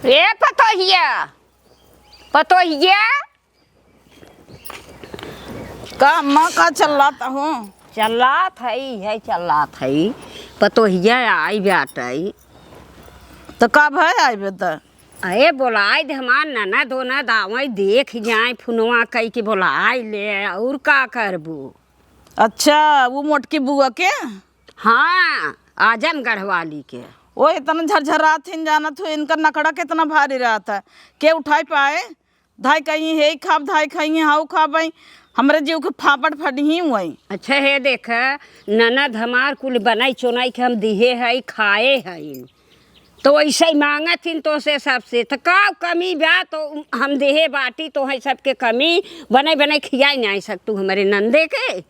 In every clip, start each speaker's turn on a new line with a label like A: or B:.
A: ए पतोहिया पतोहिया
B: का अम्मा का चलाता हूँ
A: चलात है चलात है पतोहिया आई बाटई
B: तो कब है आई बेटा।
A: अरे बोलाए दे हमार ननद ओनद आवई देख जाए फुनवा कई के बोलाए ले और का करबू।
B: अच्छा वो मोटकी बुआ के
A: हाँ आजमगढ़ वाली के
B: वो इतना झरझरा थी जानत हो इनका नकड़ा कितना भारी रहता है के उठाई पाए धाई कहीं है खाब धाई खाई हाउ खाबई हमरे जीव के फापड़ फटी हुई।
A: अच्छा है देख ननद हमार कुल बनाई चुनाई के हम दिहे है खाए है तो वैसे ही मांगत हिन तो से सबसे तो का कमी बा तो हम देहे बाटी तो है सबके कमी बनाई बनाई खियाई नहीं सकतू हमारे नंदे के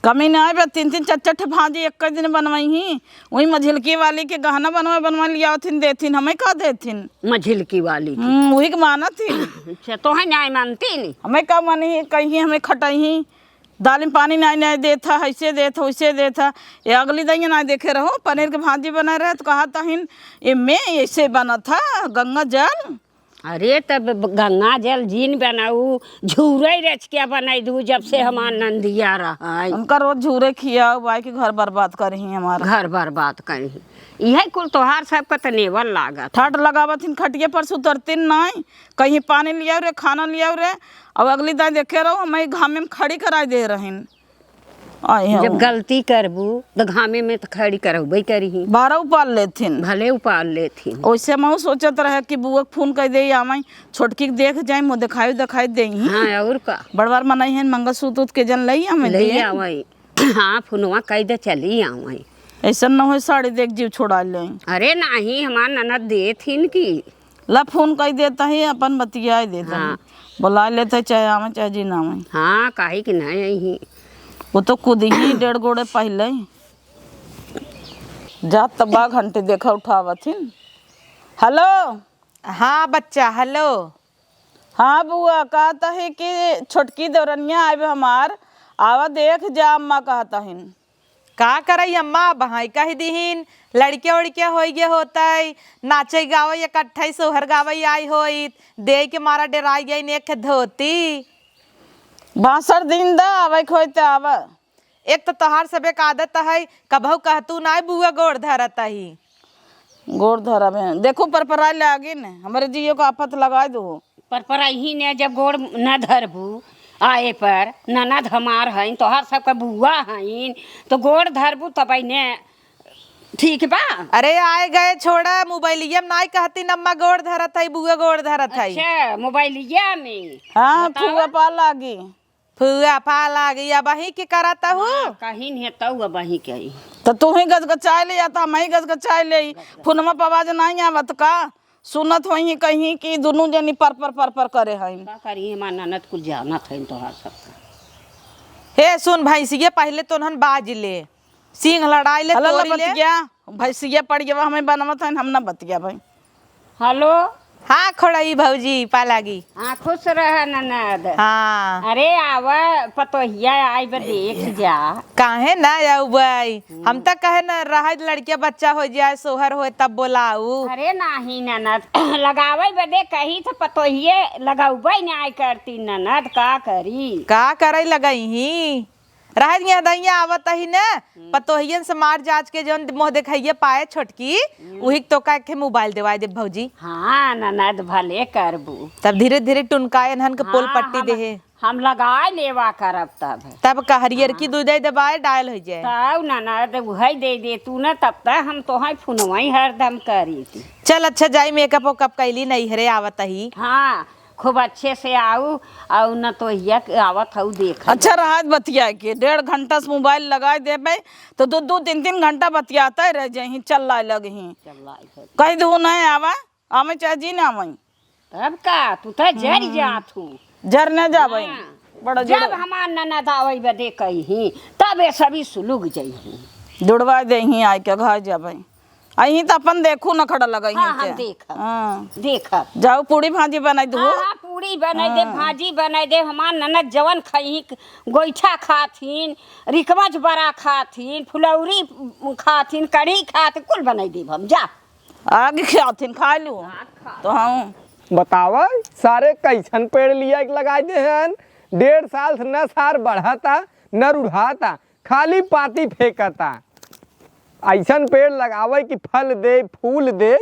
B: कमी नहीं बे तीन तीन चार चार भाजी एक दिन बनवाई ही वही मझिलकी वाली के गहना बनवा लिया थिन देथिन हमें का देथिन
A: मझिलकी वाली
B: वही के माना थी।
A: अच्छा तो है न्याय मानती नहीं
B: हमें का मानी कहीं हमें खटाई दाल में पानी नहीं देता ऐसे देता वैसे देता ये अगली दिन ना देखे रहो पनीर के भाजी बनाए रहे तो कहा था हिन ये मैं ऐसे बना था गंगा जल।
A: अरे तब गंगा जल जीन बनाऊ झूरे रच क्या बनाई दू जब से हमार नंदिया रहा
B: उनका रोज झूरे खिया बाई के घर बर्बाद करी हमारा
A: घर बर्बाद करी यह कुल तोहार सबका तो नेवल लागत
B: ठट लगावत हिन खटिया पर सुतरतीन नहीं कहीं पानी लिया रे खाना लिया रे और अगली दिन देखे रहो हमें घामे में खड़ी कराई दे रहीन।
A: जब गलती करबू तो घामे में तो खड़ी करबई करी
B: 12 उपाल लेथिन
A: भले उपाल लेथिन
B: वैसे मैं सोचत रहे कि बुआ फोन कर दे आवाई छोटकी देख जाए मुँह दिखाई दे।
A: हाँ और का
B: बड़ बार मनाई है मंगलसूत्र के जन लई हमें
A: ले आवई हाँ फुनवा कह दे चली आवई
B: ऐसा न हो साड़ी देख जीव छोड़ा ले।
A: अरे नहीं हमार ननद दे थीन की
B: ला फोन कर देता है अपन बतिया देता है बुला लेता चाहे आवे चाहे जी ना आवे।
A: हाँ काहे कि नहीं आई
B: वो तो खुद ही 1.5 गोड़े पहले जा तबा घंटे देखा उठावथिन। हेलो
C: हाँ बच्चा हेलो।
B: हाँ बुआ कहता है कि छोटकी दौरनिया आवे हमार आवा देख जा अम्मा कहता हिन
C: का करई अम्मा बहाई कही दीहिन लड़के उड़के हो गए होता है नाचे गावे इकट्ठा सोहर गावे आई होई दे के मारा डराई गई ने एक धोती
B: 62 दिन दा आवे खोते आवा।
C: एक तो तोहार सबे का आदत है कभू कहतू ना बुआ गोड़ धरता ही
B: गोड़ धरा में देखो परपरा ले आगे ने हमारे जियो को आफत लगा दो
A: पर ही ने जब गोड़ न धरबू आए पर ननद हमार हईन तोहार सबका बुआ हईन तो गोड़ धरबू तब ने ठीक बा।
C: अरे आए गए छोड़ा मोबाइलिया में नहीं कहती नम्मा गोड़ धरत है बुआ गोड़ धरत है।
A: अच्छा मोबाइलिया में
B: हाँ फुआ पा लागी
C: फुआ पा लागी अब वही के करता हूँ
A: कहीं नहीं तो वही कही
B: तो तू ही गजगचाए ले आता मैं ही गजगचाए ले फोनमा पर आवाज नहीं आवत का सुनत होई कहीं कि दोनों जनी पर करे हई
A: का करी हमार ननद कुछ जानत हईन तोहार सबका।
C: हे सुन भैंसिया पहले तो नहन बाज ले सिंह लड़ाई ले
B: हला
C: तोड़ी ले।
B: बतिया भैंसिया पड़ गया हमें बनवत है हम ना बतिया भाई।
A: हेलो
C: हाँ खोड़ई भौजी पा लागी
A: हाँ खुश रह ननद।
C: हाँ
A: अरे आवा पतोहिया आई बा देख जा
C: काहे ना आऊ भाई हम तो कहे ना रह लड़किया बच्चा हो जाए सोहर हो तब बोलाऊ।
A: अरे नहीं ननद लगावे बदे कही तो पतोहिए लगाउबे ना आई करती ननद का करी
C: का करे लगई ही रह दिया दैया आवत ही ना पतोहियन से मार जांच के जौन मोह दिखाइए पाए छोटकी वही तो का के मोबाइल देवाए दे भौजी।
A: हाँ ननद भले करबू
C: तब धीरे धीरे टुनकाए नहन के पोल पट्टी दे
A: हम लगाए लेवा करब
C: तब का हरियर की दूध दबाए डायल हो जाए
A: तब ननद वही दे तू न तब तक हम तो फोनवाई हरदम करी थी।
C: चल अच्छा जाई मेकअप वेकअप कैली नहीं हरे आवत ही।
A: हाँ खूब अच्छे से आऊ और न तो आवत हूँ देख।
B: अच्छा राहत बतिया के 1.5 घंटा से मोबाइल लगाए देबे तो 2-3 घंटा बतियाता रह जाही चल लगे ही कह दू नहीं आवा आवे चाहे जी ना आवे
A: तब का तू तो जर जात हूँ
B: जर न जावे बड़ा
A: जब हमार ननद आवे बदे कही तब ये सभी सुलुग जही
B: जुड़वा दे ही आए के घर जावे अही तो अपन देखू न खड़ा लगा
A: हाँ हम देखा
B: जाओ पूरी भाजी बनाई दू।
A: हाँ पूरी बनाई दे भाजी बनाई दे हमार ननद जवन खही गोईठा खाथिन रिकमच बड़ा खाथिन फुलौरी खाथिन कढ़ी खाथिन कुल बनाई दे हम जा।
B: आगे खियाथिन खा लू तो हम
D: बतावा सारे कैसन पेड़ लिया के लगाए दे हैं 1.5 साल से न सार बढ़ाता न रुढ़ाता खाली पाती फेंकता। ऐसन पेड़ लगावे कि फल दे फूल दे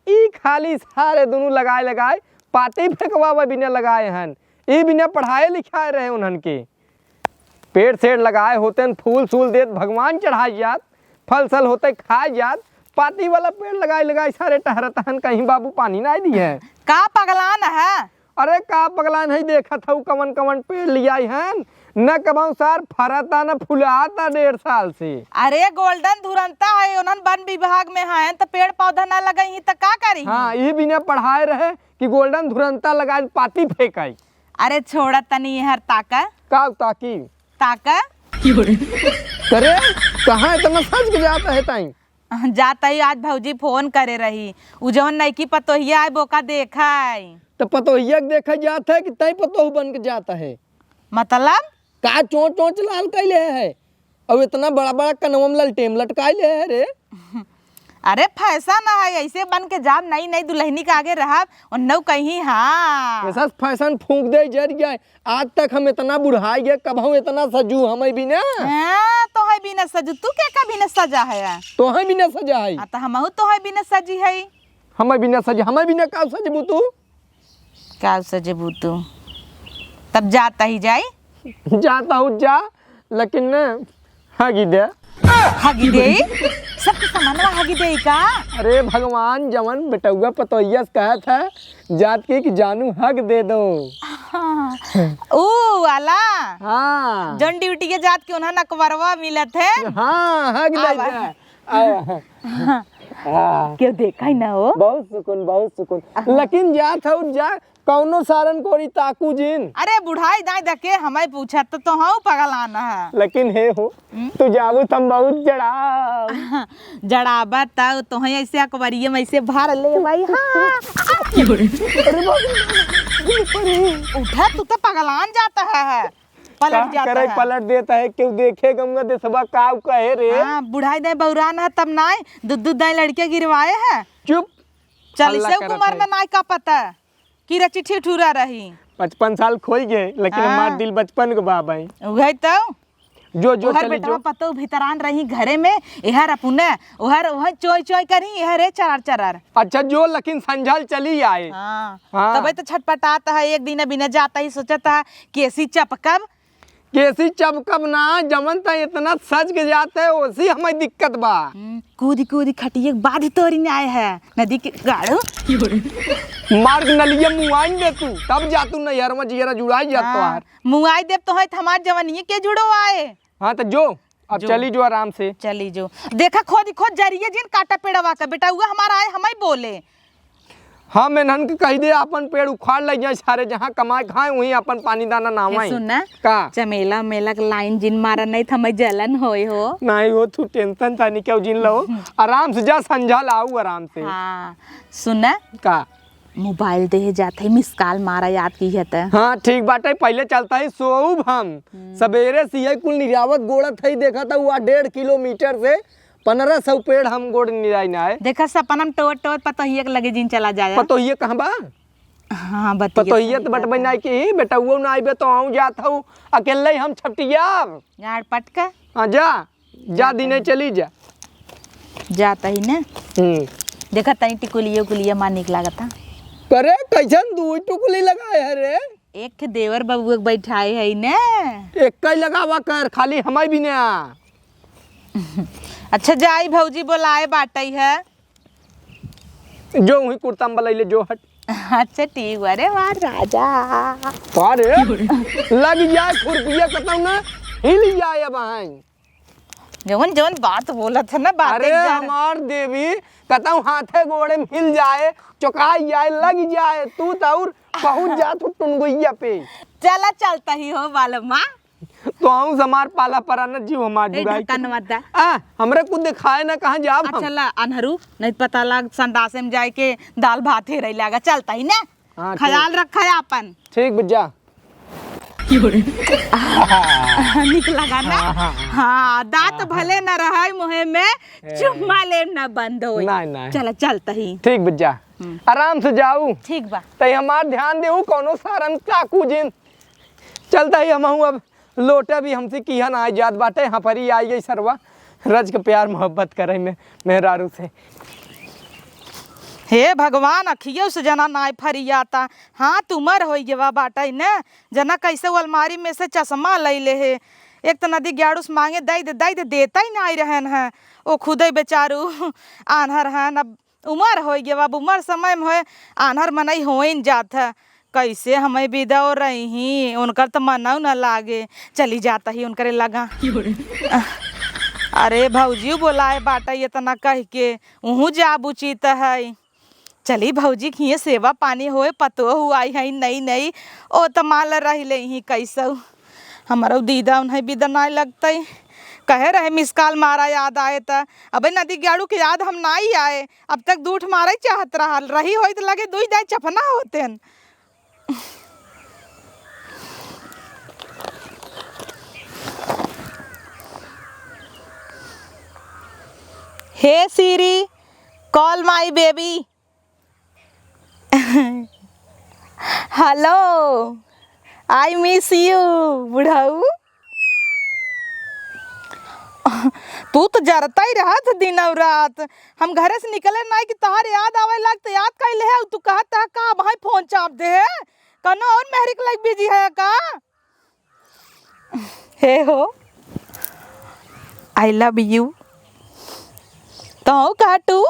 D: ई खाली सारे दोनों लगाए पाती फेंकवावे बिना लगाए हैं। ई बिना पढ़ाए लिखाए रहे उन्हन के पेड़ सेड़ लगाए होते फूल सूल देत भगवान चढ़ाई जात फल सल होते खाए जात पाती वाला पेड़ लगाए सारे टहरता हन कहीं बाबू पानी ना दी है।
C: का पगलान है?
D: अरे का पगलान है देखा था कवन कवन पेड़ लिया है न कबाऊ सार फरता न फुलाता 1.5 साल से।
C: अरे गोल्डन धुरंता है उन्हन वन विभाग में है तो पेड़ पौधा ना लगाई तो का करी?
D: हाँ ये बिना पढ़ाए रहे कि गोल्डन धुरंता लगाए पाती फेंकाई।
C: अरे छोड़ा तनी हर ताका
D: का ताकी
C: ताका
D: करे कहाँ इतना सच के जाता है ताई
C: जाता ही आज भौजी फोन करे रही उ जवन नईकी पतोहिया है बोका देखा है।
D: तो पतोहिया के देखा जाता है कि तई पतोह बन के जाता है
C: मतलब
D: का चोंच चोंच लाल कैले है अब इतना बड़ा बड़ा कनवम ललटेम लटकाइले है रे।
C: अरे फैशन है ऐसे बन के जाब नई नई दुल्हनी के आगे रहा और नौ कहीं हाँ
D: ऐसा फैशन फूंक दे जर जाए आज तक हम इतना बुढ़ाई गए कब हम इतना सजू हमें भी ना
C: तो है भी न सजू तू क्या कभी न सजा है
D: तो हम भी ना सजा है
C: तो हम तो है भी न सजी है
D: हमें भी ना सजा हमें भी ना का सजबू तू
C: क्या सजबू तू तब जाता ही जाए
D: जाता हूँ जा लेकिन न हगी दे
C: हगी दे सबके सामानवा हगी दे का।
D: अरे भगवान जवन बेटुआ पतोहिया से कहा था जात के कि जानू हक दे दो।
C: ओ वाला
D: हाँ
C: जन ड्यूटी के जात के उन्हें नकबरवा मिलत है।
D: हाँ हक दे
C: क्यों देखा ही ना हो
D: बहुत सुकून लेकिन जात हूँ जा कौनो सारन कोरी ताकू जिन।
C: अरे बुढ़ाई दाई दके हमें पूछा तो हाँ पगलाना है
D: लेकिन हे हो तू जाबू तुम बहुत जड़ा
C: जड़ाबा तब तो है ऐसे अकबरिये में ऐसे भर ले भाई हाँ उठा तू तो पगलान जाता है पलट जाता है
D: पलट देता है क्यों देखे गंगा दे सबा काव कहे रे।
C: हाँ बुढ़ाई दाई बौरान है तब ना दूध दाई लड़के गिरवाए है
D: चुप
C: 40 उम्र में ना का पता कि रची ठिठुरा रही
D: 55 साल खोई गए लेकिन हमार दिल बचपन के बाप है
C: उगई तो
D: जो
C: ओहर
D: चली
C: बेटवा
D: जो
C: पतो भीतरान रही घरे में एहर अपुने ओहर ओहर चोय चोय करी एहरे चरार
D: अच्छा जो लेकिन संझल चली आए।
C: हाँ
D: हाँ।
C: तबे तो छटपटाता है एक दिन बिना जाता ही सोचता है कैसी चपकब
D: कैसी चबकब ना जमन त इतना सज के जाते है उसी हमें दिक्कत बा।
C: कूदी कूदी खटिए बाधी तोरी ने आए है नदी के गाड़ो
D: मार्ग नलिया मुआइन दे तू तब जा तू नैहर में जियरा जुड़ाई जा तोहार
C: मुआई देव तो है हमार जवानी के जुड़ो आए।
D: हाँ तो जो अब चली जो आराम से
C: चली जो देखा खोद खोद जरिए जिन काटा पेड़वा का बेटा हुआ हमारा आए हमें बोले
D: हाँ मेनहन के कही दे अपन पेड़ उखाड़ ले जाए सारे जहाँ कमाए खाए वहीं अपन पानी दाना नामाई
C: सुनना
D: का
C: चमेला मेला के लाइन जिन मारा नहीं था मैं जलन होए हो
D: नहीं हो तू टेंशन था नहीं क्यों जिन लो आराम से जा संझल आऊ आराम से।
C: हाँ सुनना
D: का
C: मोबाइल दे जाते मिस कॉल मारा याद की है तो
D: हाँ ठीक बाटे पहले चलता है सोऊब हम सवेरे सिया कुल निरावत गोड़त है देखा था हुआ 1.5 किलोमीटर से 1500 पेड़ हम गोड़ निराई ना है।
C: देखा सपनम टोट टोट पतोहिए के लगे जिन चला जाए
D: पतोहिए कहाँ बा
C: हाँ बतिया
D: पतोहिए तो बटबई ना की बेटा वो ना आइबे तो आऊँ जात हूँ अकेले ही हम छपटिया
C: यार पटका
D: हाँ जा दिने चली जा
C: जाता ही ना देखा तनी टिकुलिया उकुलिया मार निक लागत था
D: करे कैसन दू टुकली लगाए है रे
C: एक देवर बबुआ के बैठाए है ने
D: एक कई लगावा कर खाली हमारी भी ना।
C: अच्छा जाई भौजी बोलाए बाटई है
D: जो वही कुर्ता में बलैले जो हट
C: अच्छा ठीक अरे वाह राजा
D: अरे लग जाए खुरपिया कतौ ना हिल जाए बहन
C: जवन जवन बात बोला था ना बात
D: अरे हमार देवी कतौ हाथे गोड़े में हिल जाए चौकाई जाए लग जाए तू तो पहुंच जा तू टुनगुइया पे
C: चला चलता ही हो बालमा
D: तो आऊं समार पाला पराना जीव हमार जुगाई
C: ढक्कन मत दा
D: हमरे कुछ दिखाए ना कहां जाब हम।
C: अच्छा ला अनहरू नहीं पता लग संडासे में जाए के दाल भात ही रही लागा चलता ही ना
D: हाँ,
C: ख्याल रखा है अपन
D: ठीक बुझा
B: निक लगा ना। हाँ दांत भले न रहा मुहे में, चुम्मा ले न बंद हो।
D: नहीं
B: चल चलता ही।
D: ठीक बच्चा, आराम से जाऊ।
B: ठीक बा।
D: तई हमार ध्यान देऊ कोनो सारन चाकू जिन चलता ही। हम अब लोटा भी हमसे किया ना जात बाटे, यहाँ पर ही आई गई सरवा रज के प्यार मोहब्बत करे में मेहरारू से।
C: हे भगवान अखियो से जना नाय फरियाता। हाँ तुमर हो गवा बाटा न जना कैसे वो अलमारी में से चश्मा ले ले है। एक तो नदी ग्याड़ूस मांगे दई दे देता ही नहीं रहन है। ओ खुदे बेचारू आन्हर है। अब उमर हो गया, अब उमर समय में हो आन्हर मनई हो ही जात है। कैसे हमें विदा हो रही ही, उनकर तो मना न लागे, चली जाता ही उनकरे लगा। अरे भौजी बोलाए बाटा ये तना कह के उहू जा बुचित है। चली भौजी खिए सेवा पानी होए पतो हुआ है नहीं ओ तो माल रही ले ही कैसो हमारा दीदा उन्हें विदा नहीं लगते। कहे रहे मिसकाल मारा याद आए था। अबे नदी गाड़ू के याद हम ना ही आए, अब तक दूठ मारा ही चाहत रही हो तो लगे दुई दाई चफना होते हैं। Hey Siri call my baby. Hello I miss you बुढ़ाऊ। तू तो जरता ही रहा था दिन और रात। हम घरे से निकले नहीं कि तहार याद आवे लगता याद कैले है। तू कहता है का भाई फोन चाप दे है कनो और मेहरी के लाइक बिजी है का। हे हो आई लव यू तो काटू।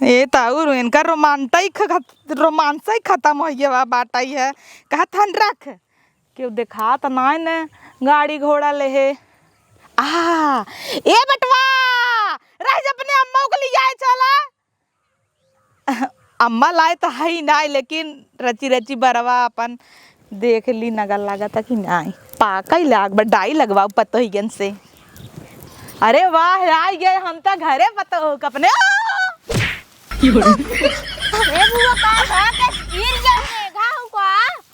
C: ये ताऊ इनका रोमांस ही खत्म हो गया बाटा ही है। कहा थन रख क्यों देखा तो ना न गाड़ी घोड़ा ले है। ए बटवा रह अपने अम्मा को ले जाए चला। अम्मा लाए तो है ही ना, लेकिन रची रची बरवा अपन देख ली नगर लगा था कि नहीं पाका ही लाग बडाई लगवाओ पतो ही गन से। अरे वाह आ गए हम तो घरे पतो हो कपने।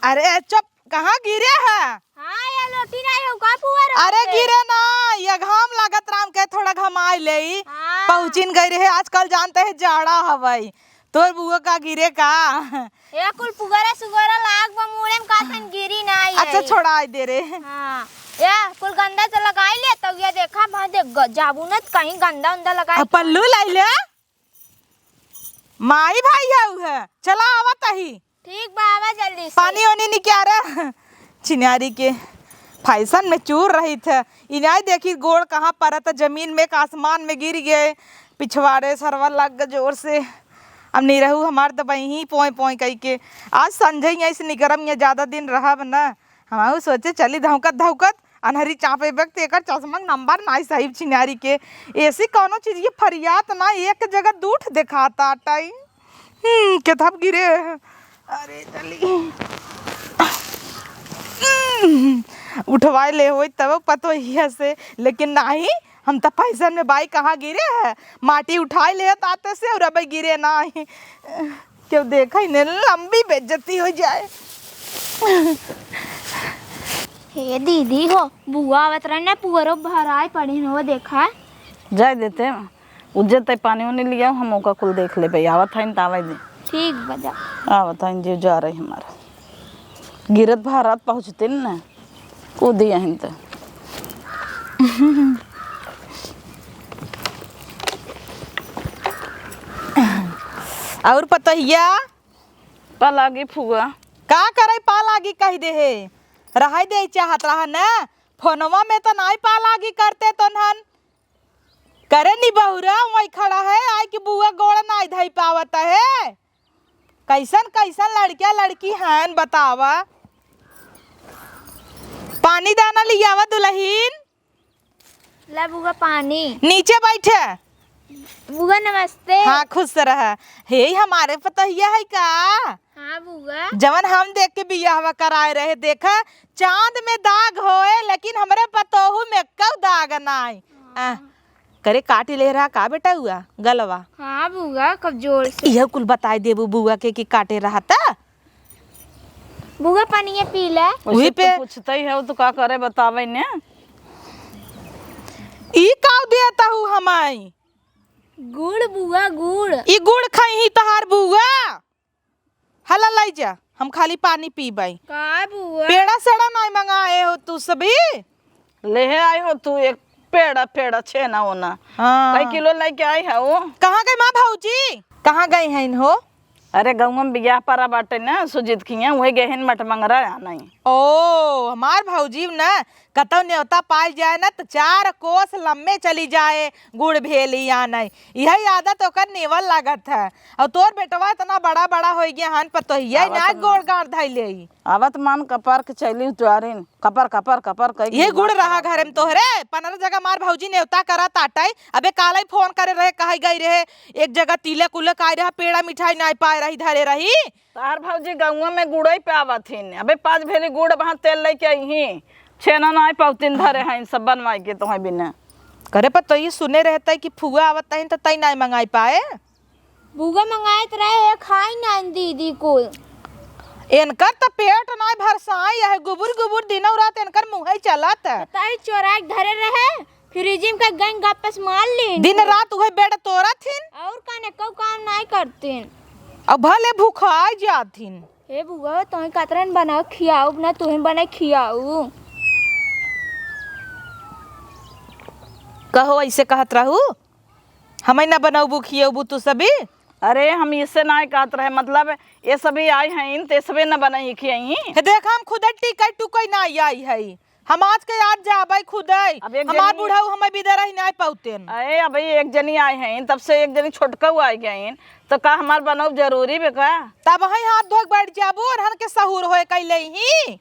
C: अरे चुप कहाँ गिरे है। अरे गिरे ना ये घाम लागत राम के थोड़ा घमाई ले पहुँचिन गई रहे। आजकल जानते है जाड़ा हवाई तोर बुआ का गिरे का
E: ये कुल पुगरा सुगरा लाग बमुड़े में काथन गिरी ना ये।
C: अच्छा छोड़ा दे रे।
E: हां ये कुल गंदा से लगाई ले तो ये देखा वहां देख जाबू न कहीं गंदा उंदा लगाई
C: पल्लू लाई ले माई भाई है चला आवत ही।
E: ठीक बाबा जल्दी से
C: पानी ओनी नहीं क्या रे चिनारी के फैशन में चूर रही थे इनाई देखी गोड़ कहाँ पर था जमीन में आसमान में गिर गए पिछवाड़े सरवा लग गए जोर से। अब नहीं रहू हमार तो वही पोए पोए कही के आज संजय ऐसे निगरम ये ज़्यादा दिन रहा ना हम सोचे चली धौकत अनहरी चापे व्यक्त एक चश्मा नंबर ना साहिब चिनारी के ऐसी कौनो चीज़ ये फरियात ना एक जगह दूठ दिखाता टाइम के थप गिरे। अरे चली उठवाए ले हो तब पतो ही से, लेकिन नहीं हम तो पैसा में बाई कहाँ गिरे है माटी उठाए ले आते से और अब गिरे ना ही क्यों देखा ही नहीं लंबी बेइज्जती हो जाए।
E: हे दीदी हो बुआ आवत रहने पुअरो भराई पड़ी हो देखा
B: जाए देते उज्जत तय पानी उनी लिया हम ओका कुल देख ले भाई आवत है तावा दे। ठीक
E: बजा
B: आवत है जी जा रही हमारा गिरत भारत पहुँचते न कूद यहीं तो
C: और पतहिया
B: पा लागी फुआ
C: का करे पा लागी कह दे है रहा दे चाहत रहा न फोनवा में तो नहीं पा लागी करते तो नन करे नी बहुरा वही खड़ा है आई कि बुआ गोड़ नहीं धई पावत है। कैसन कैसन लड़किया लड़की हैं बतावा। पानी दाना लियावा दुल्हीन
E: ला बुआ पानी
C: नीचे बैठे।
E: बुआ नमस्ते।
C: हाँ खुश रहा हे हमारे पतहिया है का।
E: हाँ बुआ
C: जवन हम देख के बियाहवा कराए रहे देखा चांद में दाग होए लेकिन हमरे पतोहू में कब दाग नाई करे काटी ले रहा का बेटा हुआ गलवा।
E: हाँ बुआ कब जोर से
C: यह कुल बताए देबू बुआ के कि काटे रहा था
E: बुआ पानी पी ले।
B: वही पे
F: पूछते ही है तो का करे बतावे ने।
C: ई का देता हूँ हमाई
E: गुड़ बुआ गुड़।
C: ई गुड़ खाई ही तहार बुआ। हला लाई जा, हम खाली पानी पीबाई।
E: का बुआ?
C: पेड़ा सेड़ा नहीं मंगाए हो तू सभी?
F: ले आई हो तू एक पेड़ा छेना होना।
C: हाँ।
F: कई किलो लेके आई है वो।
C: कहाँ गई माँ भाऊजी? कहाँ गई हैं हो?
F: अरे गाँव में बियाह परा बाटे ना सुजीत किया वही गहन मट मंगरा नहीं।
C: ओ हमार भाऊजी ना कतौ न्योता पाई जाए ना तो 4 कोस लम्बे चली जाए गुड़ भेली या नहीं। यही आदत ओकर नेवल लागत है। और तोर बेटवा इतना बड़ा बड़ा हो गया हन पर तो यही ना गोड़ गांठ धैले।
F: आवत मान कपर के चली तुआरिन कपर कपर कपर कई
C: ये गुड़ रहा घर में तोहरे 15 जगह मार भाऊजी न्योता करा ताटाई। अबे काला फोन करे रहे कहे गई रहे एक जगह तिलक उलक आए रहा पेड़ा मिठाई नहीं पाए रही धरे रही।
F: तार भाजी गाँव में गुड़ई पे आवत हिन। अबे 5 भेली गुड़ वहाँ तेल लेके आई छेना नहीं पाउतीन धरे हैं सब बनवाई के तो बिना
C: करे पर तो ये सुने रहता है कि फुआ आवत है तो तई नहीं मंगाई पाए।
E: बुआ मंगाए तो रहे खाई ना दीदी को।
C: इनकर तो पेट नहीं भरसाई है गुबुर गुबुर दिनों रात इनकर मुँह ही चलत है।
E: ताई चोरा धरे रहे फ्रिजिम का गंग वापस मार ली।
C: दिन रात वही बेड तोरा थिन
E: और काने को काम नहीं करतीन।
C: अब भले भूखाई जाथिन।
E: हे बुआ तुम्हें कतरन बनाओ खियाओ ना तुम्हें बनाए खियाओ।
C: कहो ऐसे कहत रहू हमें न बनाऊ खियाबू तू सभी।
F: अरे हम इससे ना कहत रहे मतलब ये सभी आई हैं ते सभी न बनाई खियाई।
C: देख हम खुद टिकट टुकई ना आई है हम आज के आज जाबे खुद हमार बुढ़ाऊ हमें बिदर ही नहीं पाउतेन।
F: अरे अभी एक जनी आई हैं तब से एक जनी छोटका आई गई तो का हमार बनाओ जरूरी बे का।
C: तब वही हाथ धोक बैठ जाबू और हन के सहूर होए कैले ही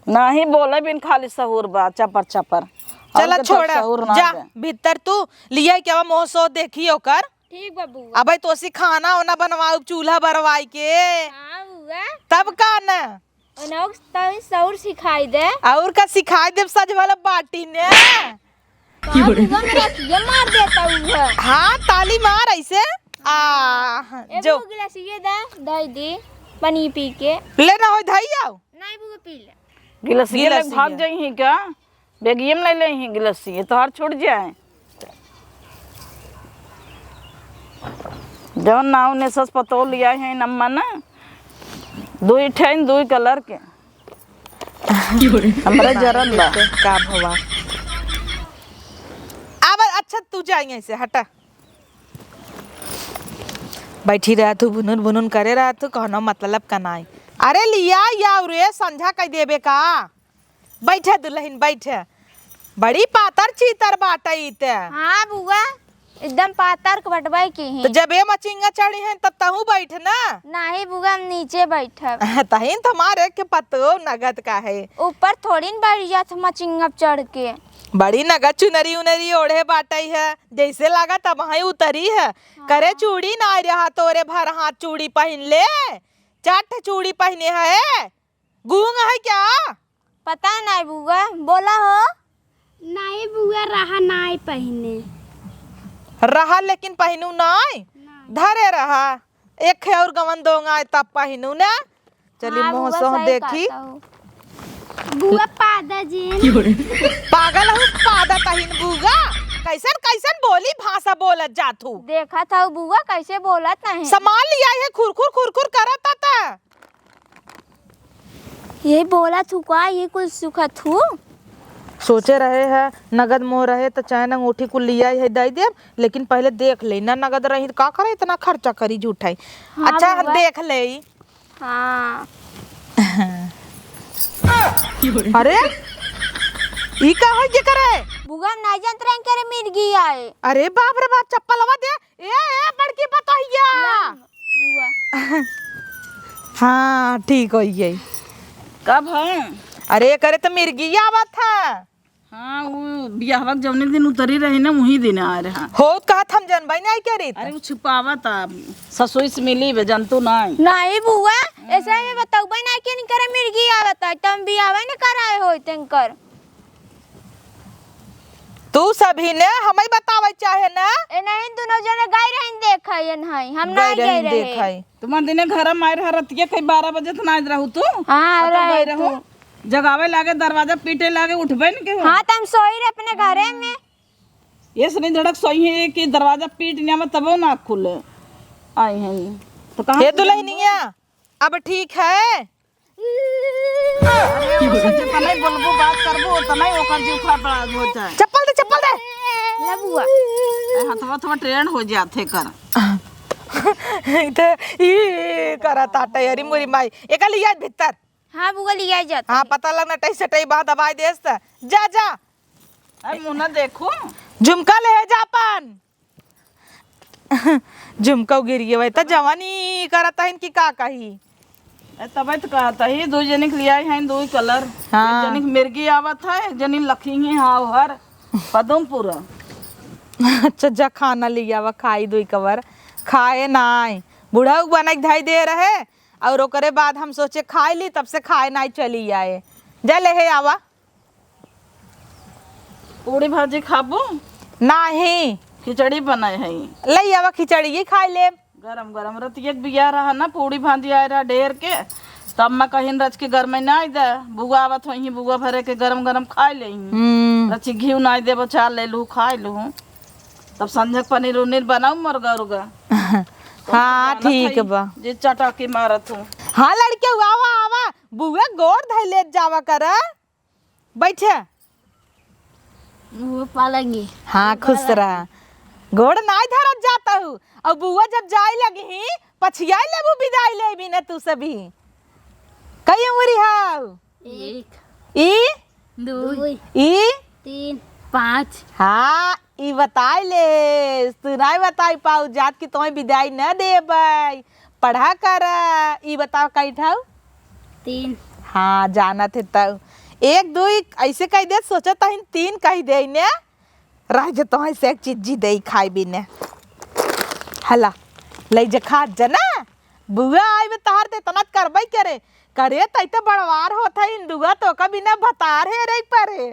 F: नहीं बोले बिन खाली सहूर बा चपर चपर।
C: चला छोड़ जा भीतर तू लिया क्या मोह सो देखी ओकर।
E: ठीक बा बुआ।
C: अबे तो सी खाना ओना बनवाऊ चूल्हा बरवाई के
E: हां बुआ
C: तब का न
E: उनों तभी सौर सिखाई दे
C: और का सिखाई देव सज वाला बाटी ने।
E: बुआ मेरा ये मार देता हूं।
C: हाँ ताली मार ऐसे जो
E: गिलास ये दे दी पानी पी के
C: ले ना हो धई आओ।
E: नहीं बुआ पी ले।
F: गिलसिए ले भाग जाई क्या बेगियम ले ले गिलसिए तो हर छूट जाए। जौन नाव ने सस पतो लिया है नम्मा ना 2 ठेन 2 कलर के हमरा जरन बा
C: का भवा। अब अच्छा तू जाइए से हटा बैठी रहा तू बुनुन बुनुन करे रहा तू कहना मतलब का नहीं। अरे लिया या रे संझा कह देबे का। बैठे दुल्हन बैठे बड़ी पातर चीतर बाटई ते।
E: हां बुआ एकदम पातर के बटवाई की
C: तो जब ये मचिंगा चढ़ी है तब तहू बैठ ना।
E: नहीं बुआ हम नीचे बैठब।
C: तहिन तुम्हारे के पतो नगद का है
E: ऊपर थोड़ी न बैठ जात मचिंगा चढ़ के।
C: बड़ी नगद चुनरी उनरी ओढ़े बाटई है जैसे लगा तब वहीं उतरी है। करे चूड़ी ना रहा तोरे भर हाथ चूड़ी पहन ले 4 चूड़ी पहने है गूंग है क्या।
E: पता नहीं बुआ बोला हो।
G: नहीं बुआ रहा नहीं पहने
C: रहा लेकिन पहनू नहीं धरे रहा एक और गवन दोंगा तब पहनू ना। चली
E: हाँ,
C: मुँह
E: बुआ
C: सो
E: सही
C: देखी
E: कहता हो।
G: बुआ पादा जी
C: पागल हूँ पादा तहिन बुआ कैसन कैसन बोली भाषा बोलत जातू।
E: देखा था बुआ कैसे बोलत नहीं।
C: सामान लिया है खुरखुर करत था।
E: ये बोला तू का ये कुछ सुखत हूँ।
C: सोचे रहे हैं नगद मोह रहे तो चाहे अंगूठी को लिया है दे दे लेकिन पहले देख ले ना नगद रही तो का करे इतना खर्चा करी झूठाई।
E: हाँ,
C: अच्छा
E: बुआ।
C: देख ले।
E: हाँ
C: अरे ई का हो जे करे
E: बुआ नहीं जानते रहे करे मिर्गी आए।
C: अरे बाप रे बाप चप्पलवा दे ए बड़की बताइया
E: बुआ
C: हाँ ठीक हो गई।
F: कब है।
C: अरे करे तो मिर्गी आवत था।
F: हाँ वो बियाह जौने दिन उतरी रही ना वही दिन आ रहा
C: हो कहा हम जनबाई नहीं करी।
F: अरे वो छुपावा था ससुई से मिली बे जनतु नहीं।
E: नहीं बुआ ऐसा में बताओ भाई ना क्यों नहीं करे मिर्गी आवत है तुम भी आवे ना कराए हो तंकर।
C: तू सभी ने हमें बतावे चाहे ना
E: ए नहीं दोनों जने गई रहन देखन हई हम नहीं गए रहे
C: देखाई
F: तुम दिने घर में आए रतिया कई 12 बजे तो ना रहू तू
E: हां रहे
F: रहू जगावे लागे दरवाजा पीटे लागे उठबे न के
E: हां तुम सोई रहे अपने घरे में
F: ये सनी धड़क सोई है कि दरवाजा पीटने में तबो ना खुले आई हैं तो कहां
C: हे दुल्हनिया अब ठीक है
F: तना बोलबो बात करबो तना ओकर जीव खराब होता है
C: चप्पल दे
E: ला बुआ
F: हाथवा थोड़ा ट्रेन हो जाते कर
C: तो ई करा ताटे अरी मोरी माई एका लिया भीतर
E: हां बुआ लिया जाता
C: हाँ पता लगना टई सटई बात दवाई देस त जा जा
F: अरे मुन्ना देखो
C: झुमका ले जा पान झुमका गिरिए वै त जवानी करता इनकी का कही
F: तब तो कहता ही दो जनिक लिया है दो कलर
C: हाँ।
F: एक जनिक मिर्गी आवत है एक जनिक लखी है हाँ हर पदमपुर
C: अच्छा जा खाना लिया वा खाई दुई कवर खाए नाई बूढ़ा बना धाई दे रहे और ओकरे बाद हम सोचे खाई ली तब से खाए नाई चली आए जा ले हे आवा
F: पूड़ी भाजी खाबो
C: नहीं
F: खिचड़ी बनाए है
C: ले आवा खिचड़ी ही खाई ले
F: गरम गरम रतिया बिया रहा ना पूड़ी भाजी आए रहा ढेर के तब मैं कहीं रच के घर में ना दे बुआ आवत वही बुआ भरे के गरम गरम खा ले रची घी ना दे बचा ले लू खा लू तब संझक पनीर उनीर बनाऊ मुर्गा उर्गा
C: हाँ ठीक बा
F: जे चटाकी मारत हूँ
C: हाँ लड़के आवा आवा बुआ गोड़ धै ले जावा कर बैठे
G: वो पालेंगे।
C: हाँ खुश रहा गोड़ नाई धरत जाता हूँ और बुआ जब जाए लगी पछिया लेबू विदाई ले भी न तू सभी कई उम्र हाउ
G: 1
C: ई
G: 2
C: ई
G: 3 5
C: हाँ ई बताई ले तू नहीं बताई पाऊ जात की तुम्हें विदाई न देबै पढ़ा कर ई बताओ कई ठाऊ
G: 3
C: हाँ जाना थे तब 1 2 ऐसे कह दे सोचा तहिन 3 कह दे ने रह जे तुम्हें से एक चीज दे खाई भी ने हला ले जे खा जना बुआ आई तार दे तनत करबै करे तई तो बड़वार होता है इंदुआ तो का बिना भतार है रे परे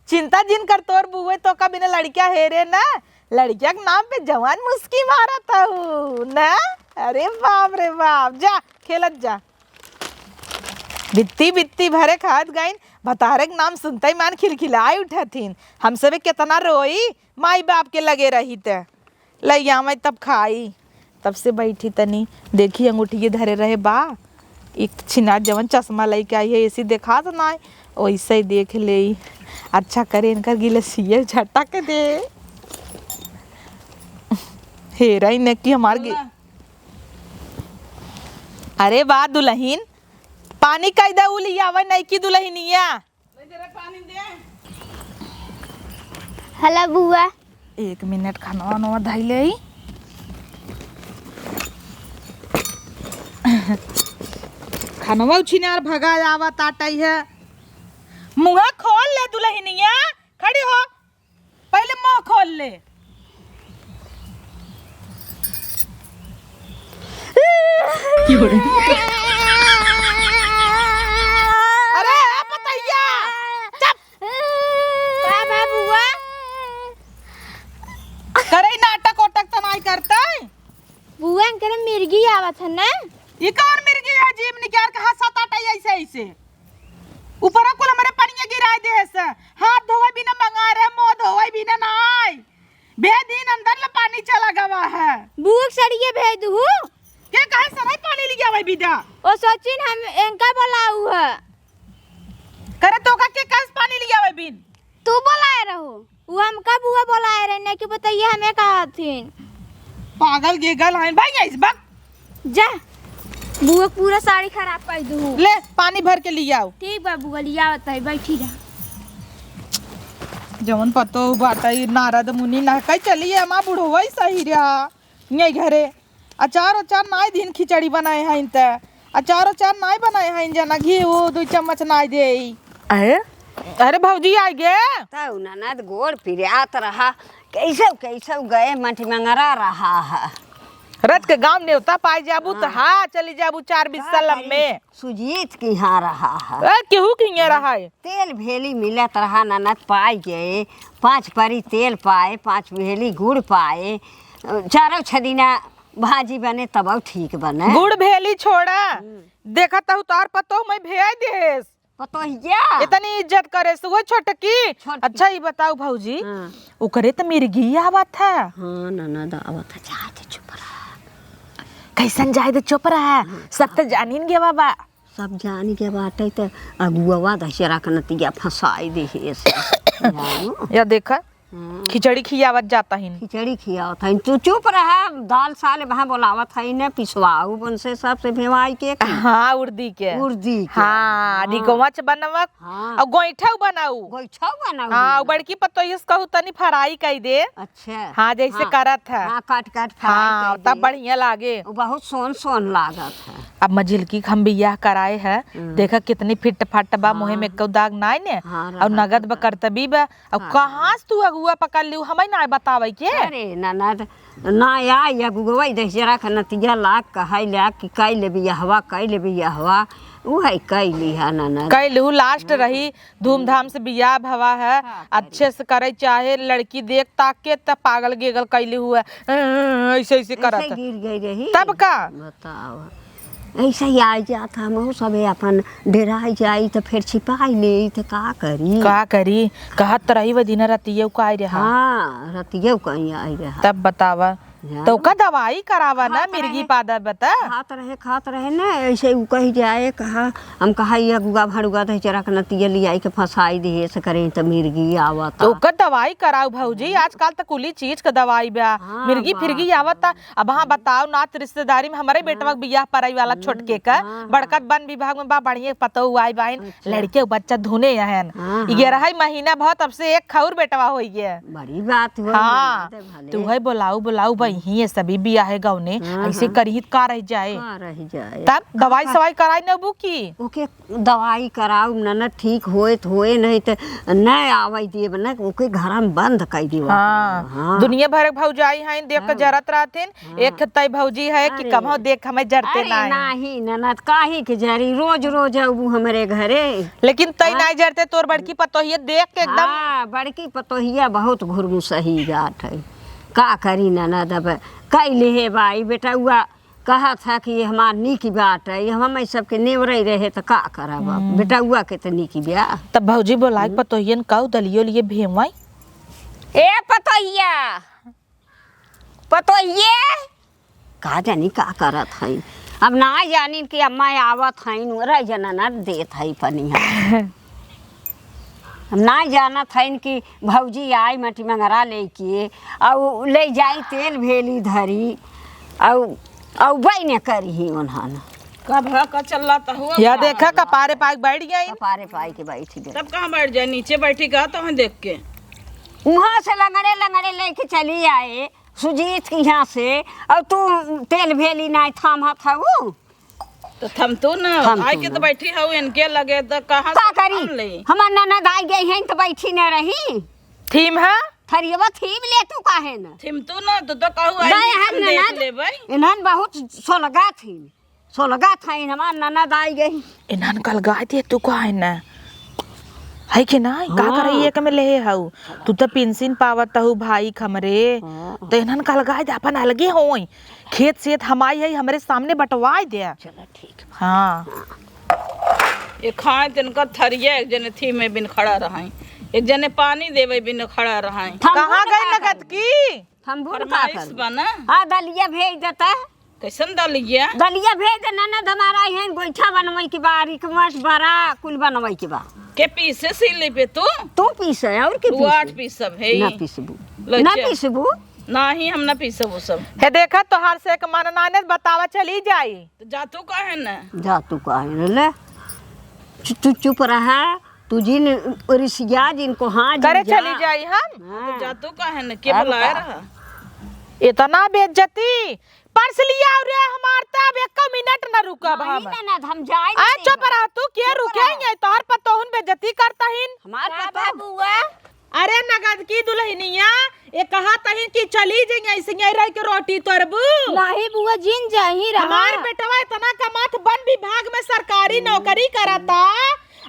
C: चिंता जिन कर तोर बुए तो का बिना लड़किया है रे ना लड़किया के नाम पे जवान मुस्की मारा था ना अरे बाप रे बाप जा खेलत जा बित्ती बित्ती भरे खाद गईन भतारे के नाम सुनते ही मान खिलखिलाई उठथिन हम सब कितना रोई माई बाप के लगे रही ते लैया मैं तब खाई तब से बैठी तनी देखी अंगूठी धरे रहे बा एक छिना जवन चश्मा लेके आई है ऐसी देखा तो ना वैसे ही देख ले अच्छा करे इनका गिलसिया झटा के दे हेरा ही ने की हमार अरे बा दुल्हन पानी कई दे लिया आवे नहीं की दुल्हनिया
F: पानी दे
G: हला बुआ
C: 1 मिनट खाना नवा धाई ले खानवा छिनार भगा आवा ताटई है मुंह खोल ले दुल्हनिया खड़ी हो पहले मुंह खोल ले अरे पतैया चुप
E: का बा बुआ
C: करे नाटक ओटक तो नहीं करता
E: बुआ करे मिर्गी आवत है ना
C: ये कौन मिर्गी है जीव निकाल के हाथ साथ आटा ऐसे ऐसे ऊपर कुल हमारे पनिया गिराए दे से हाथ धोवे बिना मंगा रहे मुंह धोवे बिना नहीं बेदीन अंदर ले पानी चला गवा है
E: बुआ सड़िए भेज दू
C: के कहे सराय पानी लिया भाई बिदा
E: ओ सचिन हम इनका बुलाऊ है
C: करे तो का के कहे पानी लिया भाई बिन
E: तू बुलाए रहो वो हमका बुआ बुलाए रहे ने कि बताइए हमें कहा थीन
C: पागल गेगल है भाई इस वक्त
E: जा बुआ पूरा साड़ी खराब कर दू
C: ले पानी भर के लिया आओ
E: ठीक बा बुआ लिया आवत है बैठी रह
C: जवन पतो बाटा नारद मुनि ना कई चलिए मां बुढ़ोई सही रहा नहीं घरे अचार नाई दिन खिचड़ी बनाए हैं त अचार नाई बनाए हैं जना घी वो 2 चम्मच नाई दे अरे भौजी आ गए
A: तब ननद गोड़ पिरात रहा कैसे कैसे गए मठ मंगरा रहा है
C: रथ के गांव न्योता पाई जाबू तो हाँ चली जाबू 4 बिस्सा लम्बे।
A: सुजीत की यहाँ रहा है
C: केहू किए रहा है।
A: तेल भेली मिलत रहा ननद पाई गए 5 परी तेल पाए 5 भेली गुड़ पाए 4 छदीना भाजी बने तब ठीक बने।
C: गुड़ भेली छोड़ा देखा तो तार पतो मैं भेज देस
A: पतोहिया
C: इतनी इज्जत करे से वो छोटकी। अच्छा ये बताओ भौजी ओकरे तो मिर्गी आवत है।
A: हाँ ननद आवत है जाते चुप रहा
C: कैसन जाए तो चुप रहा सब तो जानिन गे बाबा।
A: सब जान के बाटे तो अगुआ दशरा के नतिया फंसाई दे
C: या देखा खिचड़ी खियावत जाता हिन।
A: खिचड़ी खियावत है तू चुप रहा दाल साल वहाँ बोलावत है न पिसवाऊ बन से सबसे भेवाई के
C: हाँ उर्दी के हाँ निगोच बनवक और गोईठा बनाऊ
A: गोईठा बनाऊ
C: हाँ बड़की पतोहिस कहू तनी फ्राई कर दे।
A: अच्छा
C: हाँ जैसे करत है
A: हाँ काट काट
C: हाँ तब बढ़िया लागे
A: बहुत सोन लागत है।
C: अब मजिलकी हम बियाह कराए है देखा कितनी फिट फट बा मुहे में कौ दाग नाई ने और नगद ब करतबी बा अब कहाँ से तू अगुआ पकड़ लियो हमें ना बतावे के।
A: अरे ननद ना या गुगवा दशरा का नतिया लाग कहै ला कि कई ले बियाहवा उ है कैली है ननद
C: कैलू लास्ट रही धूमधाम से बियाह भवा है अच्छे से करे चाहे लड़की देख ताक के तब पागल गेगल कैली हुआ ऐसे ऐसे करत
A: गिर गई रही
C: तब का
A: बताओ ऐसा ही आ जाता हम सब अपन डेरा जाई तो फिर छिपाई ले तो का करी कहत रही वो दिन रतिये का आई रहा। हाँ रतिये कहीं आई रहा
C: तब बतावा तो का दवाई करावा ना मिर्गी पादा बता
A: खात रहे ना ऐसे उ कही जाए कहा हम कहा ये गुगा भड़ुगा तो चरा के नतिया लियाई के फंसाई दे से करे तो मिर्गी आवत
C: तो का दवाई कराओ भौजी आजकल तो कुली चीज का दवाई बा मिर्गी फिरगी आवत। अब हाँ बताओ नात रिश्तेदारी में हमारे बेटवा बियाह पराई वाला छोटके का बड़का वन विभाग में बा बढ़िया पतो आई बाइन लड़के बच्चा धुने हन 11 महीना बहुत अब से एक खौर बेटवा हो गया बड़ी बात हाँ तू है बुलाऊ भाई ही सभी बियाह है गाँव ने ऐसे करी का रह जाए तब दवाई सवाई कराई न बुकी
A: ओके दवाई कराऊ न ठीक होए नहीं तो न आवे दिए न ओके घर में बंद कर दियो।
C: हाँ दुनिया भर भौजाई है देख के जरत रहथिन एक तय भौजी है कि कमो देख हमें जरते
A: नहीं ननद काहे के जरी रोज आऊ हमारे घरे
C: लेकिन तय नहीं जरते तोर बड़की पतोहिया देख के एकदम
A: बड़की पतोहिया बहुत घुरमु सही जात है का करी ननद अब कैले है भाई बेटा हुआ कहा था कि ये हमार नीकी बात है हम सबके नेवरे रहे तो का करब बेटा हुआ के तो नीकी ब्याह
C: तब भौजी बोला पतोहियन काऊ दलियो लिए भेमवाई
A: ए पतोहिए का जानी का करत है अब ना जानी कि अम्मा आवत है रह जना देत है पनिया हम ना जानत है कि भौजी आई मटी मंगरा लेके और ले जाई तेल भेली धरी और बहने करी उन्होंने
F: कब का चलता हुआ
C: या देखा कपारे पाई बैठ गई
A: कपारे पाई के बैठ गई
F: तब कहाँ बैठ जाए नीचे बैठी का तो हम देख के
A: वहाँ से लंगड़े लेके चली आए सुजीत की यहाँ से और तू तेल भेली नहीं थामा था वो
F: तो थम तू ना आई के तो बैठी हूँ इनके लगे तो कहाँ
A: का करी हमार ननद आई गई है तो बैठी न रही
C: थीम है
A: थरियवा थीम ले तू काहे न
F: थीम तू ना तो कहू आई हम देख ले भाई
A: इन्हन बहुत सोलगा था हमार ननद आई गई
C: इन्हन कल गाय दे तू काहे न है कि ना का करई एक में ले हाउ तू तो पेंशन पावत हु भाई खमरे तो इन्हन कल गाय दे अपन अलगे होई खेत से हमाई है हमरे सामने बटवाई दे
A: चलो ठीक
C: हाँ
F: ये खाए तिनका थरिया एक जने थी में बिन खड़ा रहा एक जने पानी देवे बिन खड़ा रहा
C: कहाँ गई नगद की
A: हम
F: फरमाइश बना
A: हाँ दलिया भेज देता
F: कैसन दलिया
A: भेज दे ननद हमारा है गोईठा बनवाई की बारी कमस बड़ा कुल बनवाई की बा
F: के पीसे सिले पे तू
A: पीस है और के
F: तू 8 पीस सब है
A: ना पीसबू
F: नहीं हम ना पीसब वो सब
C: है देखा तोहार से एक मन नाने बतावा चली जाई
F: तो जा तू काहे ना
A: जा तू काहे ले तू चुप रहा तू जिन रिसिया जिनको हाँ
C: करे चली जाई हम
F: तो जा तू काहे ना के बुलाया रहा
C: इतना बेइज्जती पर्स लिया रे हमार तब 1 मिनट न रुकब
A: हम जाए
C: आ चुप रह तू के रुकेंगे तोहर पतोहन बेइज्जती करता हिन
A: हमार पता बुआ
C: अरे नगद की दुल्हनिया ये कहा तही कि चली जाइए ऐसे ही रह के रोटी तरबू।
E: नहीं बुआ जिन जाही रहा।
C: हमार बेटवा इतना कमात वन विभाग में सरकारी नौकरी करता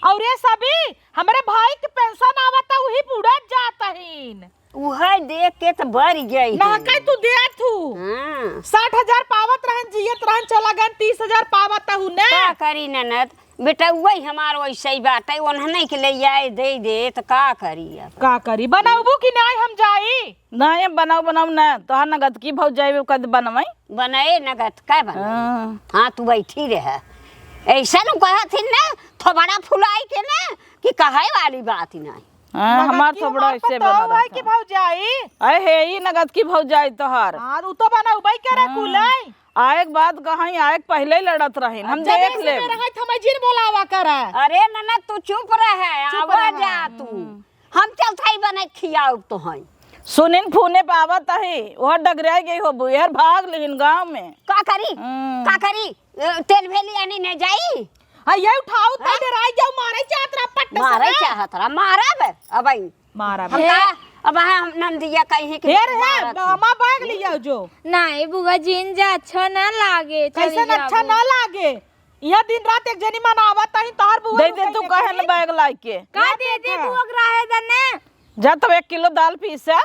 C: और ये सभी हमारे भाई के पेंशन आवता वही पूरा जाता ही
A: उहे देख के तो बढ़ गई
C: ना कहीं तू दे तू।
A: हाँ
C: 60,000 पावत रहन जियत रहन चला गन 30,000 पावत हूं ने
A: का करी ननद बेटा वही हमार वैसे ही बात है ओन्हने के ले आए दे तो का करी अब
C: का करी बनाबू कि नहीं हम जाई
B: नहीं बनाऊ ना तोहार नगद की भौज जाए कद बनवाई
A: बनाए नगद का बना। हाँ तू बैठी रह ऐसा न कहा थी ना थोड़ा फुलाई के ना कि कहे वाली बात ही नहीं।
B: हमार तो बड़ा ऐसे बना रहा
C: कि भौज जाई
B: अरे हे ही नगद की भौज जाए तोहार।
C: हां उ तो बनाऊ भाई करे कुलाई
B: आएक बाद कहीं आएक पहले ही लड़त रही हम देख ले
C: हमें जिन बोलावा करे।
A: अरे ननद तू चुप रहे आवाज जा तू हम चलथाई बने खियाऊ तो हैं
B: सुनिन फोने पे आवत है वह डगरा गई हो बुहर भाग लेकिन गांव में
A: का करी तेल भेली आनी नहीं जाई
C: हां ये उठाओ त डराई जाओ मारे चाहत रहा पट्ट
A: मारे चाहत रहा मारब अब आई
C: मारा
A: हम का अब हम नंदिया कहीं के
C: ढेर है मामा भाग लिया जो
E: नहीं बुआ जिन जा अच्छा ना लागे।
C: कैसे अच्छा ना लागे यह दिन रात एक जनी मनावत ही तोहर बुआ
B: दे तू कहे न बैग लाई के
E: का दे बुआ रहे दने
B: जा तो 1 किलो दाल पीसा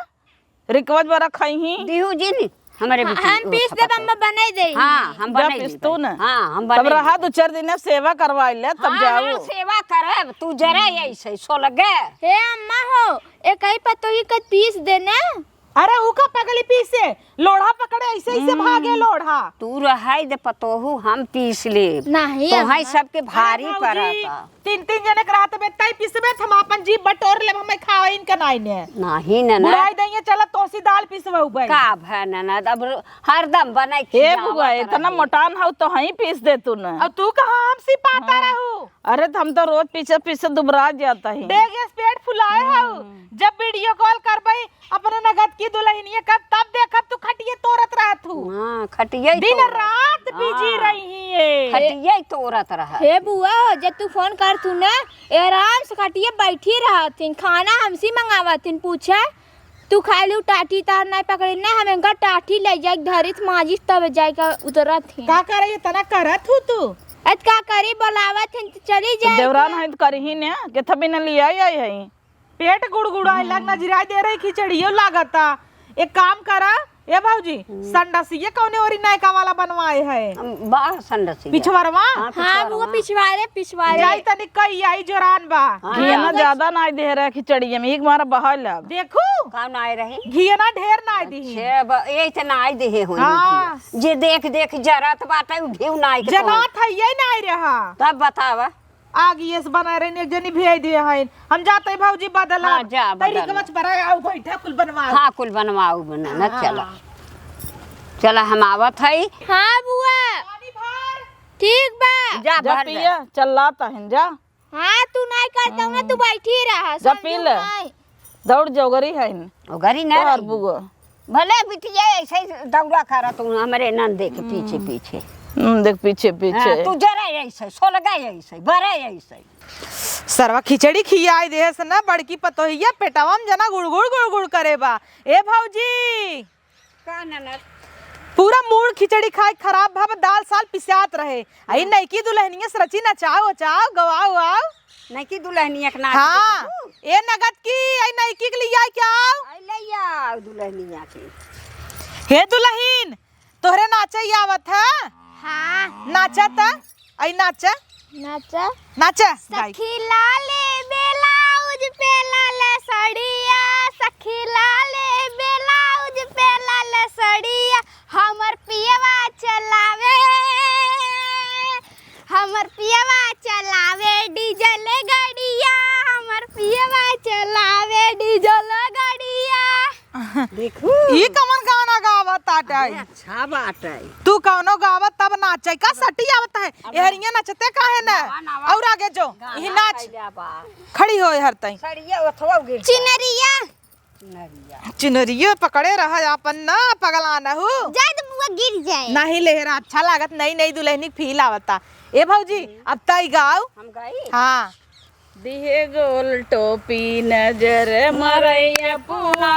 B: रिकवज बरा खाई ही
A: दिहू जी नी हमारे
E: हम पीस दे हम बनाई दे।
A: हाँ हम
B: जा
A: बना
B: पिस्तू न
A: हाँ हम
B: तब
A: बना
B: रहा 2-4 दिन सेवा करवाई ले तब जाओ
A: सेवा करब तू जरा ऐसे सो लगे
E: हे अम्मा हो एक ही पतोही का पीस देना।
C: अरे ऊ का पगली पीसे लोढ़ा पकड़े ऐसे ऐसे भागे लोढ़ा
A: तू रहाई दे पतोहू हम पीस ले
E: नहीं
A: तो है सबके भारी पड़ता
C: 3 जने के रात में तई पीसबे हम अपन जीभ बटोर ले हमें खावे इनका नहीं ने
A: नहीं ननद
C: बुलाई देंगे चला तोसी दाल पीसबे उबे
A: का भै ननद अब हरदम बनाई
B: हे बुआ इतना मोटान हो तो हई पीस दे तू न
C: अब तू कहां हम सिपाता रहू
B: अरे हम तो रोज पीछे दुबरा जाता है
C: डेग पेट फुलाए हो जब वीडियो कॉल करबई अपने नगद की दुल्हनिया कब तब देखब तू खटिए तोरत रहत हूं।
A: हां खटिये
C: दिन रात बिजी रही है
A: खटिये तोरत रह
E: हे बुआ जब तू फोन कर तू ना आराम से खटिए बैठी रहथिन खाना हमसे मंगावथिन पूछे तू खा लू टाटी तार नहीं पकड़ी ना हमें का टाटी ले जाए धरित माजिस तब जाएगा उतरत थी
C: का करे तना करत हूं तू
E: अत का करी बोलावत हन चली जाए
B: देवरान है करही ने के थबे न लिया आई है
C: पेट गुड़गुड़ाए लग नजरा दे रही खिचड़ियो लागता एक काम करा ए भाऊजी संडसिया कौने ओरी नायका वाला बनवाए है
A: बाहर संडसी
C: पिछवरवा
E: हां बुआ पिछवाड़े
C: जाई तनी कई आई जोरान बा
B: घी ना ज्यादा ना दे रहा खिचड़ी में एक मारा बहा लग
C: देखू
A: कौन आए रहे
C: घी ना ढेर ना दी
A: छे इतना आई दे हो
C: हाँ।
A: जे देख जरत बाटे उ घेउ नाई के
C: जना थइये नहीं रहा
A: तब बतावा
C: आगे ये बना रहे एक जनी भेज दिए हैं हम जाते भाऊजी बदला
A: हाँ, जा, बदला।
C: कमच बरा आओ बैठा कुल बनवा
A: हाँ कुल बनवाऊ बना न चला हम आवत है
E: हां बुआ ठीक बा
A: जा
B: जा
A: भर
B: पिया चलाता है जा
E: हां तू नहीं करता ना तू बैठी रहा
B: जा पी ले दौड़ जोगरी है
A: ओ गरी ना
B: और बुआ
A: भले बिटिया ऐसे ही दौड़ा खा तू हमारे नंदे के पीछे
B: देख पीछे
A: हाँ, तू जरा ऐसे सो लगा ऐसे बरे ऐसे
C: सरवा खिचड़ी खियाई दे से ना बड़की पतोहिया पेटवा में जना गुड़गुड़ करे बा ए भाऊजी
A: का ननद
C: पूरा मूड खिचड़ी खाए खराब भाव दाल साल पिसात रहे आई नईकी दुल्हनिया सरची नचाओ गवाओ आओ
A: नहीं की दुल्हनिया के नाच
C: हाँ ए नगद की आई नईकी के लिए आई क्या
A: आई लैया दुल्हनिया की
C: हे दुल्हन तोहरे नाचे आवत है
E: हां
C: नाचा था आई नाचा नाचा
E: सखी लाले ब्लाउज पे लाल साड़िया सखी लाले ब्लाउज पे लाल साड़िया हमर पियवा चलावे डीजल गाड़िया हमर पियवा चलावे डीजल गाड़िया
A: देखू
C: ई कमन गाना गावत आटाई
A: अच्छा बात है
C: तू कौनो गावत तब नाचे का सटी आवत है एहरिया नचते काहे न और आगे जो ई नाच खड़ी हो हर तई
A: सड़िया ओथवा गिर
E: चिनरिया
C: चिनरियो पकड़े रहा अपन ना पगला न हूँ
E: जाए तो बुआ गिर जाए
C: नहीं लेहरा अच्छा लागत नई दुल्हनी फील आवता ए भौजी अब तई गाओ
A: हम गई
C: हाँ
F: दिहे गोल टोपी नजर मारे पूना,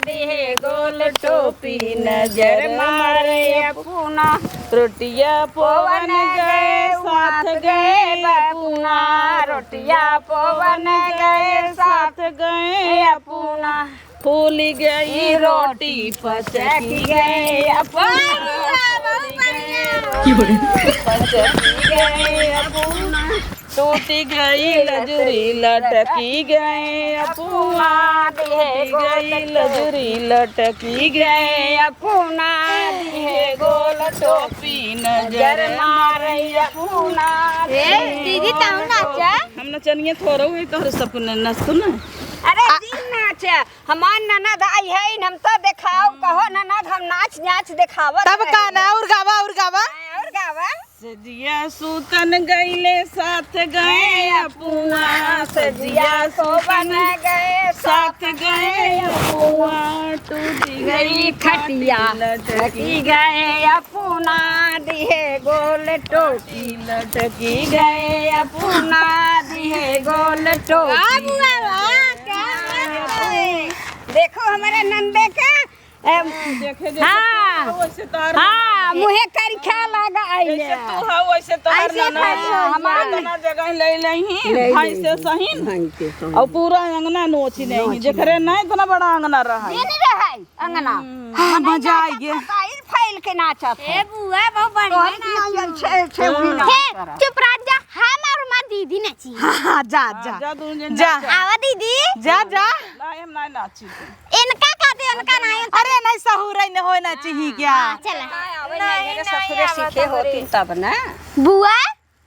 F: दिहे गोल टोपी नजर मारे पूना, रोटिया पवन गए साथ गए पूना, रोटिया पवन गए साथ गए पूना, फूल गई रोटी पचक गए अपना, टूटी गई लजरी लटकी गए अपना, टूटी गई लजरी लटकी गए अपना, दिहे गोल टोपी नजर मारे अपना।
E: दीदी ताऊ नाचा
F: हम नचनिए थोड़ा हुई तो सबको नचतो ना।
A: अरे दिन नाच हमार ननद आई है हम तो दिखाओ कहो ननद हम नाच नाच दिखावा
C: तब गाना और गावा और गावा।
A: और गावा
F: सजिया सूतन गईले साथ गए अपना, सजिया
A: सोबन गए
F: साथ गए अपना, टूटी
A: गई खटिया लटकी गए अपना, दिहे गोल टोपी लटकी गए अपना, दिहे गोल टोपी। देखो हमारे नंदे का हाँ मुहे करखा लगा
F: जैसे तू है वैसे तो हर
A: ऐसे
F: हमारा जगह ले लही भाई से सही और पूरा अंगना नोची नहीं जखरे नहीं इतना बड़ा अंगना रहा
A: ये नहीं रहा अंगना
C: हाँ मजा आई गया।
A: फैल के नाचा था
E: ए बुआ बहुत बढ़िया चुप रह जा हम और हमार दीदी नाची
C: हाँ जा जा
F: जा दूंगे
C: जा
E: आवा दीदी
C: जा जा।
F: नहीं हम नहीं नाची
E: इनका कहते उनका नहीं
C: अरे नहीं सहूर नहीं होना चाहिए क्या।
E: चला
A: मेरे ससुरे सीखे होती तब ना
E: बुआ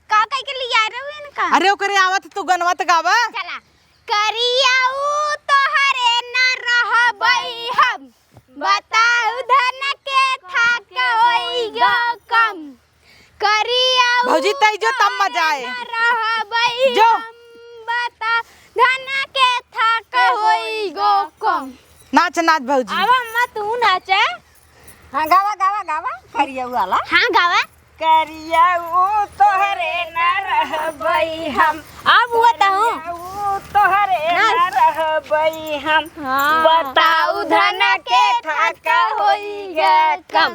E: का कह के लिए आ रहे हो इनका
C: अरे ओकरे आवत तू गनवत गावा।
E: चला करियाऊ तोहरे न रहबई हम, बताऊ धन के थाक होई गो कम, करियाऊ
C: भौजी तई जो तब मजा आए
E: रहबई
C: जो।
E: हम, बता धन के थाक होई गो कम।
C: नाच नाच भौजी।
E: अब अम्मा तू नाचे।
A: हाँ गावा गावा गावा करिया वाला
E: हाँ गावा
A: करिया वो तोहरे न रहबई हम
E: अब हुआ हूँ
A: वो तोहरे न रहबई हम बताऊ धन के थाका होई गे कम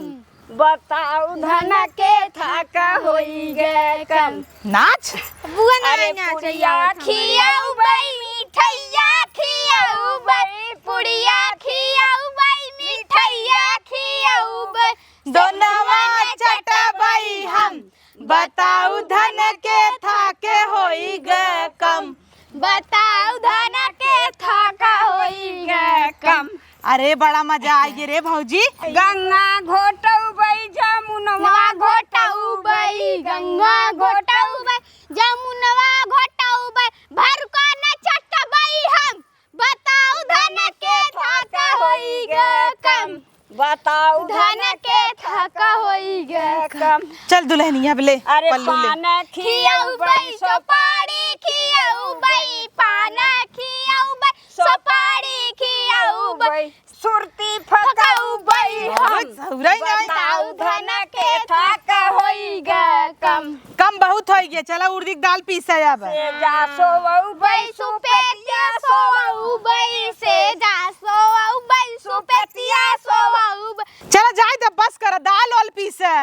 A: बताऊ धन के थाका होई गे कम
C: नाच
E: बुआ
A: अरे पुड़िया खियाऊ बई मिठैया खियाऊ बई पुड़िया खियाऊ बई मिठैया खियाऊ बई
C: दोनवा चटबई हम, बताऊ धन के थाके होई गे कम,
E: बताऊ धन के थाका होई गे कम।
C: अरे बड़ा मजा आई रे भौजी।
A: गंगा घोटऊ बई जमुनवा
E: घोटाऊ बई गंगा घोटाऊ बई जमुनवा घोटाऊ बई भर को न चटबई हम, बताऊ धन के थाका होई गे कम,
A: बताऊ
E: धन के थाका होई गे कम।
C: चल दुल्हनिया ले
A: अरे
C: पल्लू ले।
A: पान
E: खियाऊ बई सुपारी खियाऊ बई पान खियाऊ बई सुपारी खियाऊ बई
A: सुरती फकाऊ बई हम
C: सहुरई नहीं
A: बताऊ धन के थाका होई गे कम
C: कम बहुत हो गया। चला उड़दी की दाल पीसा अब।
A: से जा सोवऊ
E: बई सुपेतिया सोवऊ बई से जा सोवऊ बई सुपेतिया सोवऊ बई।
C: चला जाए तो बस कर दाल वाल पीसे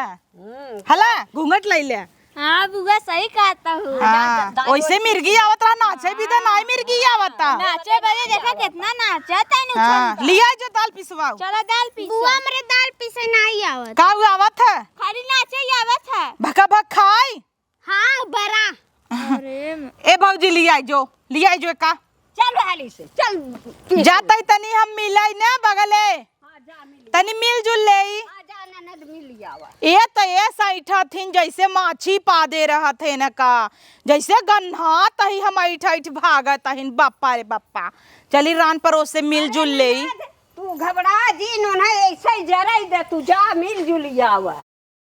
C: हला घूंघट ले ले।
E: हाँ बुआ सही कहता हूँ।
C: हाँ वैसे मिर्गी आवत रहा नाचे भी तो नहीं मिर्गी आवता।
E: नाचे बजे देखा कितना नाचा तैनू।
C: हाँ लिया जो दाल पिसवाओ।
E: चलो दाल पीस। बुआ मेरे दाल पीसे नहीं आवत।
C: का आवत है
E: खाली नाचे ही आवत है।
C: भका भक खाई।
E: हाँ बरा। अरे
C: ए भौजी लिया जो का
A: चल हाली से चल
C: जाता ही तनी हम मिलाई ना बगले तनी मिल जुल ले। ये तो ये सैठा थीन जैसे माछी पा दे रहा थे न का जैसे गन्हा तही हम ऐठा भागत हन बाप्पा रे बाप्पा। चली रान पर उससे मिल जुल ले।
A: तू घबरा जी नो ना ऐसे जरा दे तू जा मिल जुल आवा।